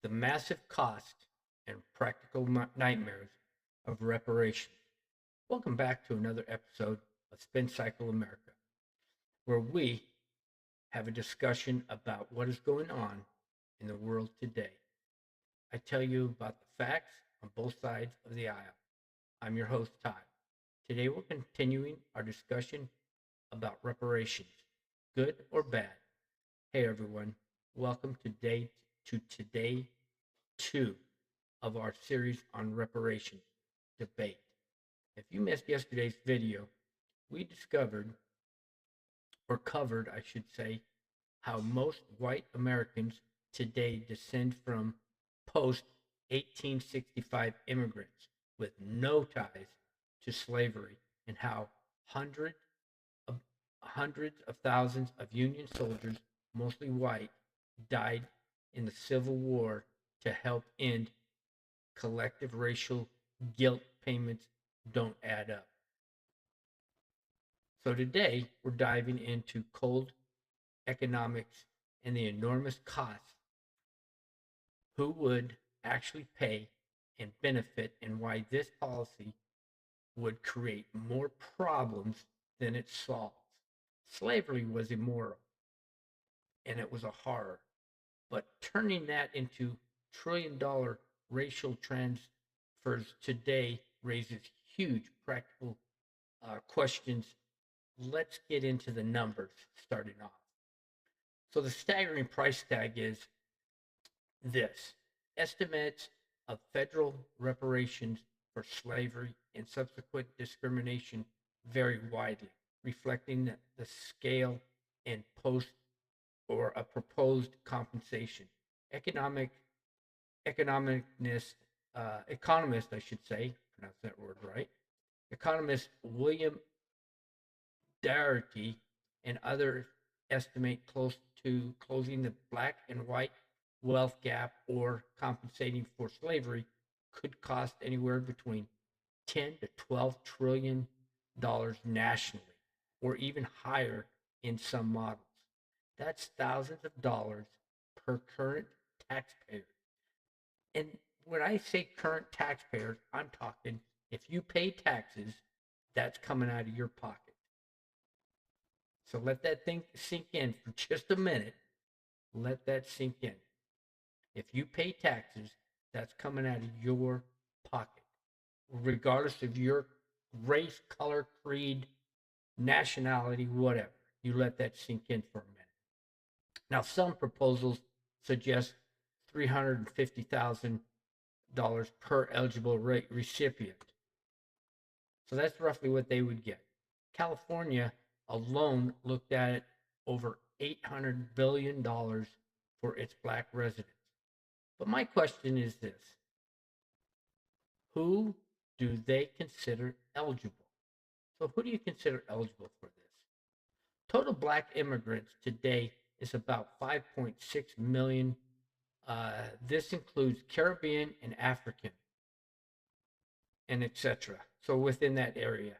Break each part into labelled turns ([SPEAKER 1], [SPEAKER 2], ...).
[SPEAKER 1] the massive cost and practical nightmares of reparations. Welcome back to another episode of Spin Cycle America, where we have a discussion about what is going on in the world today. I tell you about the facts on both sides of the aisle. I'm your host, Todd. Today we're continuing our discussion about reparations, good or bad. Hey everyone, welcome to today 2 of our series on reparations debate. If you missed yesterday's video, we covered, I should say, how most white Americans today descend from post 1865 immigrants with no ties to slavery, and how hundreds of thousands of Union soldiers, mostly white, died in the Civil War to help end collective racial guilt. Payments don't add up. So today we're diving into cold economics and the enormous costs, who would actually pay and benefit, and why this policy would create more problems than it solves. Slavery was immoral and it was a horror, but turning that into trillion-dollar racial transfers today raises huge practical questions. Let's get into the numbers starting off. So the staggering price tag is this. Estimates of federal reparations for slavery and subsequent discrimination vary widely, reflecting the scale and proposed compensation. Economist, I should say, pronounce that word right. Economist William Darity and others estimate close to closing the black and white wealth gap or compensating for slavery could cost anywhere between 10 to 12 trillion dollars nationally, or even higher in some models. That's thousands of dollars per current taxpayer. And when I say current taxpayers, I'm talking if you pay taxes, that's coming out of your pocket. So let that thing sink in for just a minute. Let that sink in. If you pay taxes, that's coming out of your pocket, regardless of your race, color, creed, nationality, whatever. You let that sink in for a minute. Now, some proposals suggest $350,000 per eligible recipient. So that's roughly what they would get. California alone looked at it over $800 billion for its black residents. But my question is this: who do they consider eligible? So who do you consider eligible for this? Total black immigrants today is about 5.6 million. This includes Caribbean and African and etc. So within that area,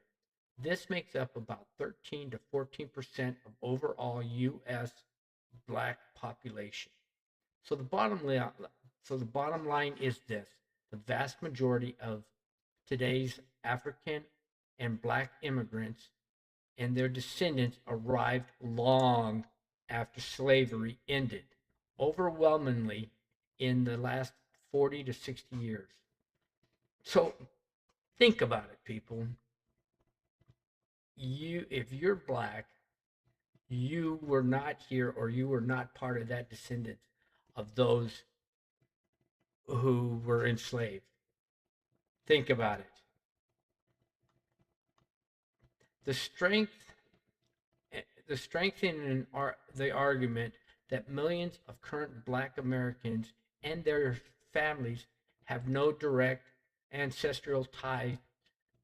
[SPEAKER 1] this makes up about 13 to 14% of overall U.S. black population. So the bottom line is this: the vast majority of today's African and black immigrants and their descendants arrived long after slavery ended, overwhelmingly in the last 40 to 60 years. So think about it, people. If you're black, you were not here, or you were not part of that descendant of those who were enslaved. Think about it. The strength in the argument that millions of current black Americans and their families have no direct ancestral tie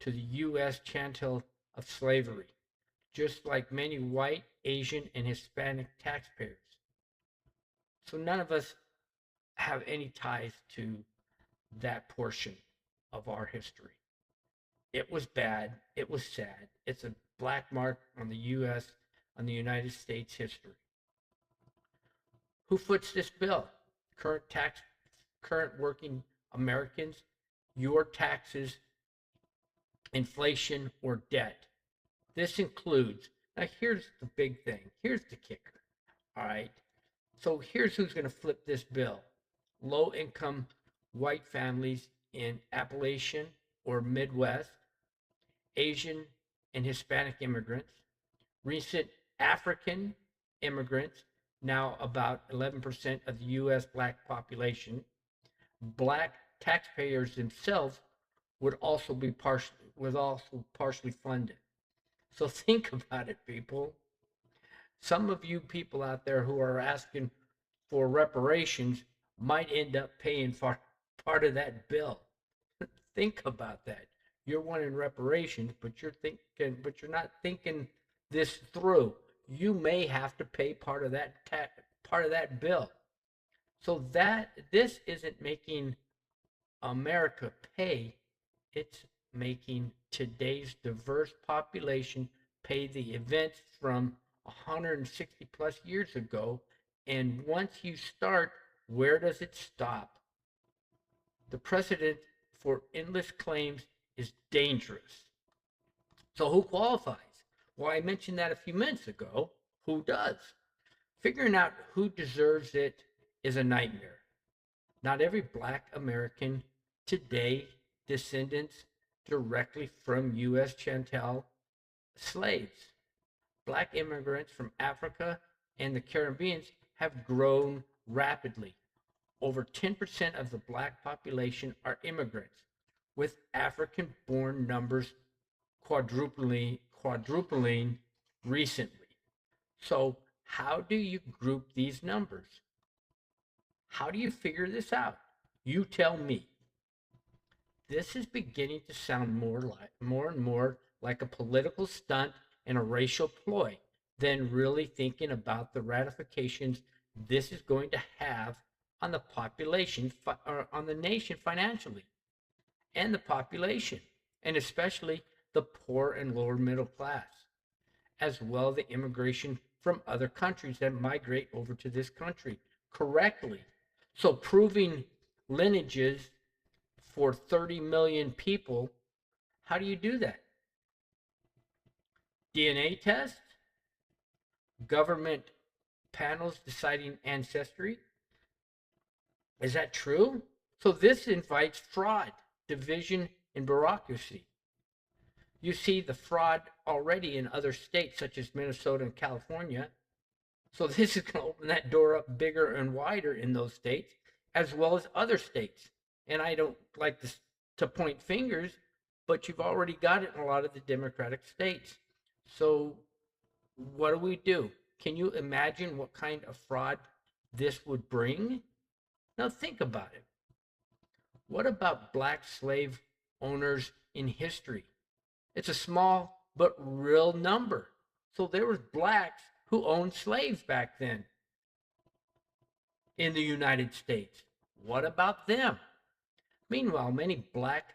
[SPEAKER 1] to the U.S. chattel of slavery, just like many white, Asian, and Hispanic taxpayers. So none of us have any ties to that portion of our history. It was bad. It was sad. It's a black mark on the United States history. Who foots this bill? Current current working Americans, your taxes, inflation, or debt. This includes, now here's the big thing, here's the kicker. All right. So here's who's going to flip this bill: low income white families in Appalachian or Midwest, Asian and Hispanic immigrants, recent African immigrants, now about 11% of the U.S. black population. Black taxpayers themselves would also partially fund it. So think about it, people. Some of you people out there who are asking for reparations might end up paying for part of that bill. Think about that. You're wanting reparations, but you're not thinking this through. You may have to pay part of that bill. So that this isn't making America pay, it's making today's diverse population pay the events from 160 plus years ago. And once you start, where does it stop? The precedent for endless claims is dangerous. So, who qualifies? Well, I mentioned that a few minutes ago. Who does? Figuring out who deserves it is a nightmare. Not every black American today descendants directly from U.S. chattel slaves. Black immigrants from Africa and the Caribbean have grown rapidly. Over 10% of the black population are immigrants, with African born numbers quadrupling recently. So, how do you group these numbers? How do you figure this out? You tell me. This is beginning to sound more and more like a political stunt and a racial ploy than really thinking about the ratifications this is going to have on the population or on the nation financially, and the population, and especially the poor and lower middle class, as well as the immigration from other countries that migrate over to this country correctly. So proving lineages for 30 million people, how do you do that? DNA test? Government panels deciding ancestry? Is that true? So this invites fraud, division, and bureaucracy. You see the fraud already in other states such as Minnesota and California. So this is going to open that door up bigger and wider in those states, as well as other states. And I don't like to point fingers, but you've already got it in a lot of the Democratic states. So what do we do? Can you imagine what kind of fraud this would bring? Now think about it. What about black slave owners in history? It's a small but real number. So there was blacks who owned slaves back then in the United States. What about them? Meanwhile, many black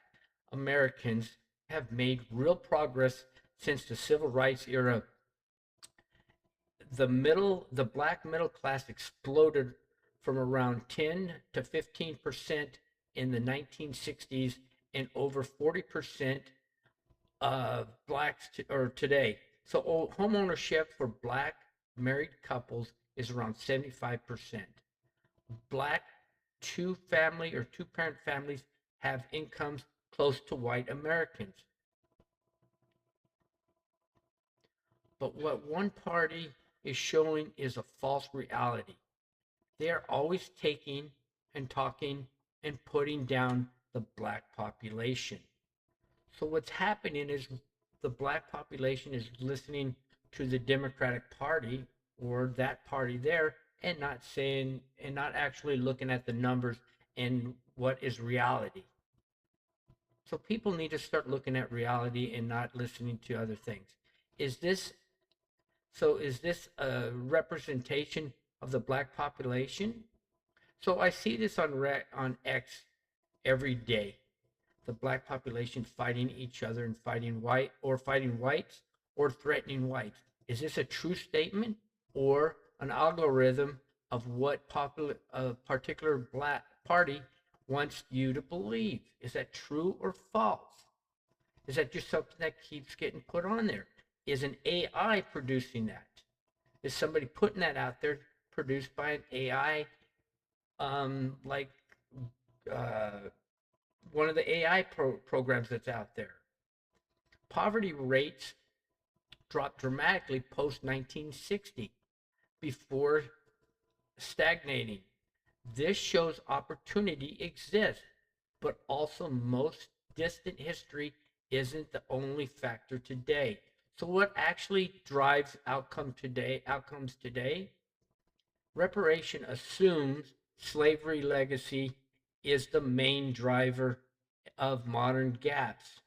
[SPEAKER 1] Americans have made real progress since the civil rights era. The black middle class exploded from around 10 to 15% in the 1960s, and over 40% of blacks or today. So home ownership for black married couples is around 75%. Black two-family or two-parent families have incomes close to white Americans. But what one party is showing is a false reality. They are always taking and talking and putting down the black population. So what's happening is the black population is listening to the Democratic Party or that party there, and not actually looking at the numbers and what is reality. So people need to start looking at reality and not listening to other things. Is this is this a representation of the black population? So I see this on X every day. The black population fighting each other and fighting whites or threatening whites. Is this a true statement or an algorithm of what a particular black party wants you to believe. Is that true or false? Is that just something that keeps getting put on there? Is an AI producing that? Is somebody putting that out there produced by an AI, like uh, one of the AI programs that's out there? Poverty rates dropped dramatically post 1960 before stagnating. This shows opportunity exists, but also most distant history isn't the only factor today. So what actually drives outcomes today? Reparation assumes slavery legacy is the main driver of modern gaps,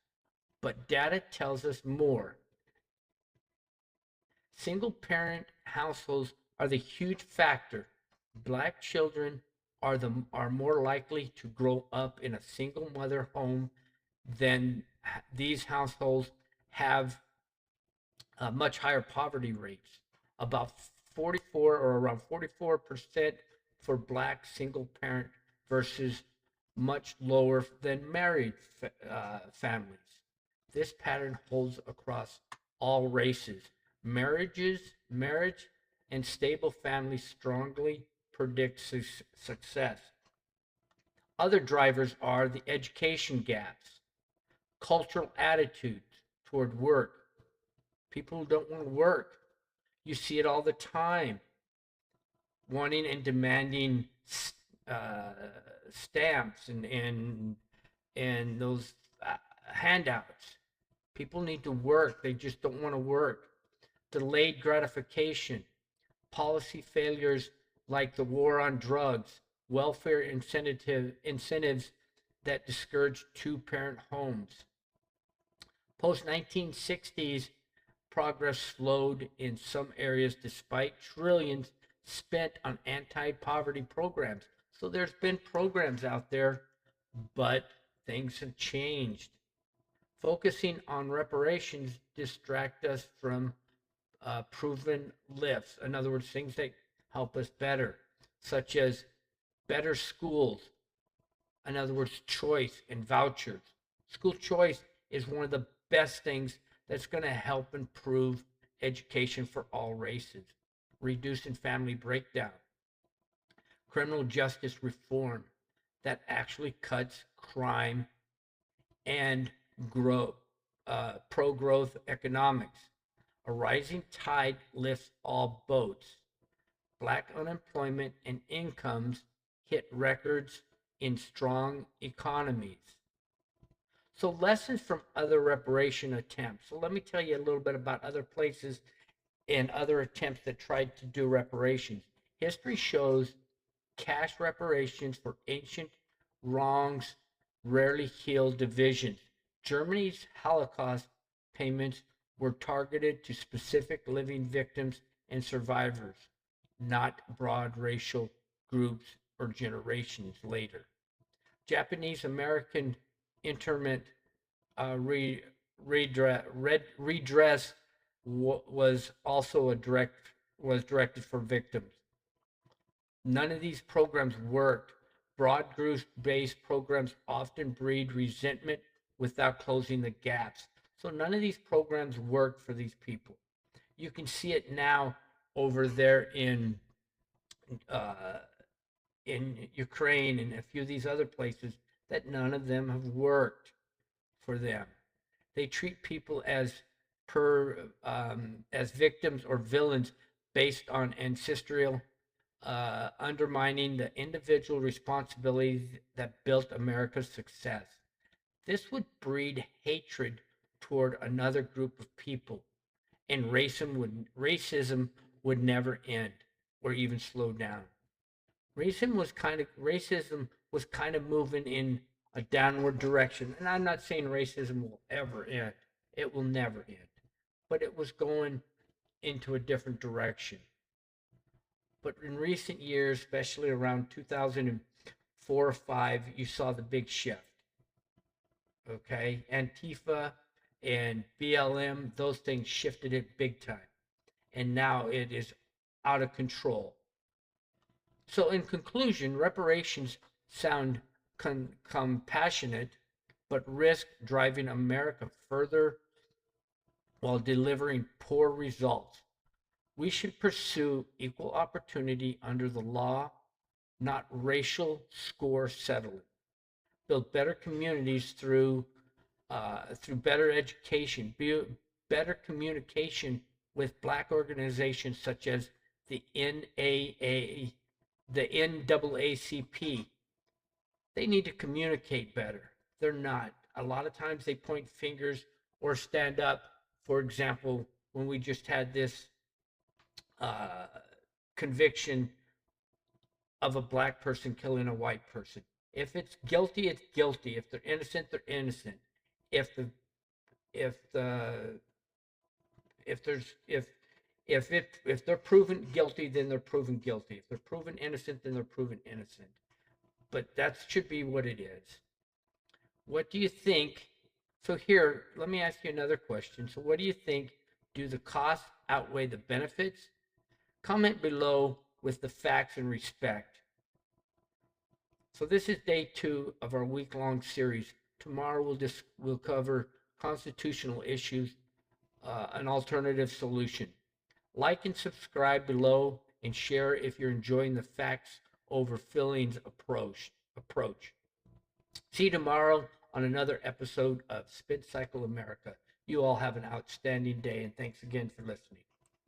[SPEAKER 1] but data tells us more. Single parent households are the huge factor. Black children are more likely to grow up in a single mother home than these households have much higher poverty rates, about 44 or around 44% for black single parent versus much lower than married families. This pattern holds across all races. Marriage and stable families strongly predict success. Other drivers are the education gaps, cultural attitudes toward work. People who don't want to work. You see it all the time, wanting and demanding uh, stamps and those handouts. People need to work. They just don't want to work. Delayed gratification, policy failures like the war on drugs, welfare incentives that discourage two-parent homes. Post 1960s, progress slowed in some areas despite trillions spent on anti-poverty programs. So there's been programs out there, but things have changed. Focusing on reparations distract us from proven lifts. In other words, things that help us better, such as better schools. In other words, choice and vouchers. School choice is one of the best things that's going to help improve education for all races, reducing family breakdown, criminal justice reform that actually cuts crime and grow pro-growth economics. A rising tide lifts all boats. Black unemployment and incomes hit records in strong economies. So lessons from other reparation attempts. So let me tell you a little bit about other places and other attempts that tried to do reparations. History shows cash reparations for ancient wrongs rarely heal divisions. Germany's Holocaust payments were targeted to specific living victims and survivors, not broad racial groups or generations later. Japanese American interment redress was also directed for victims. None of these programs worked. Broad group-based programs often breed resentment without closing the gaps. So none of these programs work for these people. You can see it now over there uh, in Ukraine and a few of these other places that none of them have worked for them. They treat people as victims or villains based on ancestral, undermining the individual responsibilities that built America's success. This would breed hatred toward another group of people, and racism would never end or even slow down. Racism was kind of moving in a downward direction, and I'm not saying racism will ever end. It will never end, but it was going into a different direction. But in recent years, especially around 2004 or 5, you saw the big shift. Okay, Antifa and BLM, those things shifted it big time, and now it is out of control. So, in conclusion, reparations sound compassionate, but risk driving America further while delivering poor results. We should pursue equal opportunity under the law, not racial score settling. Build better communities through better education, better communication with Black organizations such as the NAA, the NAACP. They need to communicate better. They're not. A lot of times they point fingers or stand up. For example, when we just had this uh, conviction of a Black person killing a white person. If it's guilty, it's guilty. If they're innocent, they're innocent. If the if the if there's if they're proven guilty, then they're proven guilty. If they're proven innocent, then they're proven innocent. But that should be what it is. What do you think? So here, let me ask you another question. So what do you think? Do the costs outweigh the benefits? Comment below with the facts and respect. So this is day 2 of our week-long series. Tomorrow we'll cover constitutional issues, an alternative solution. Like and subscribe below and share if you're enjoying the facts over feelings approach. See you tomorrow on another episode of Spin Cycle America. You all have an outstanding day, and thanks again for listening.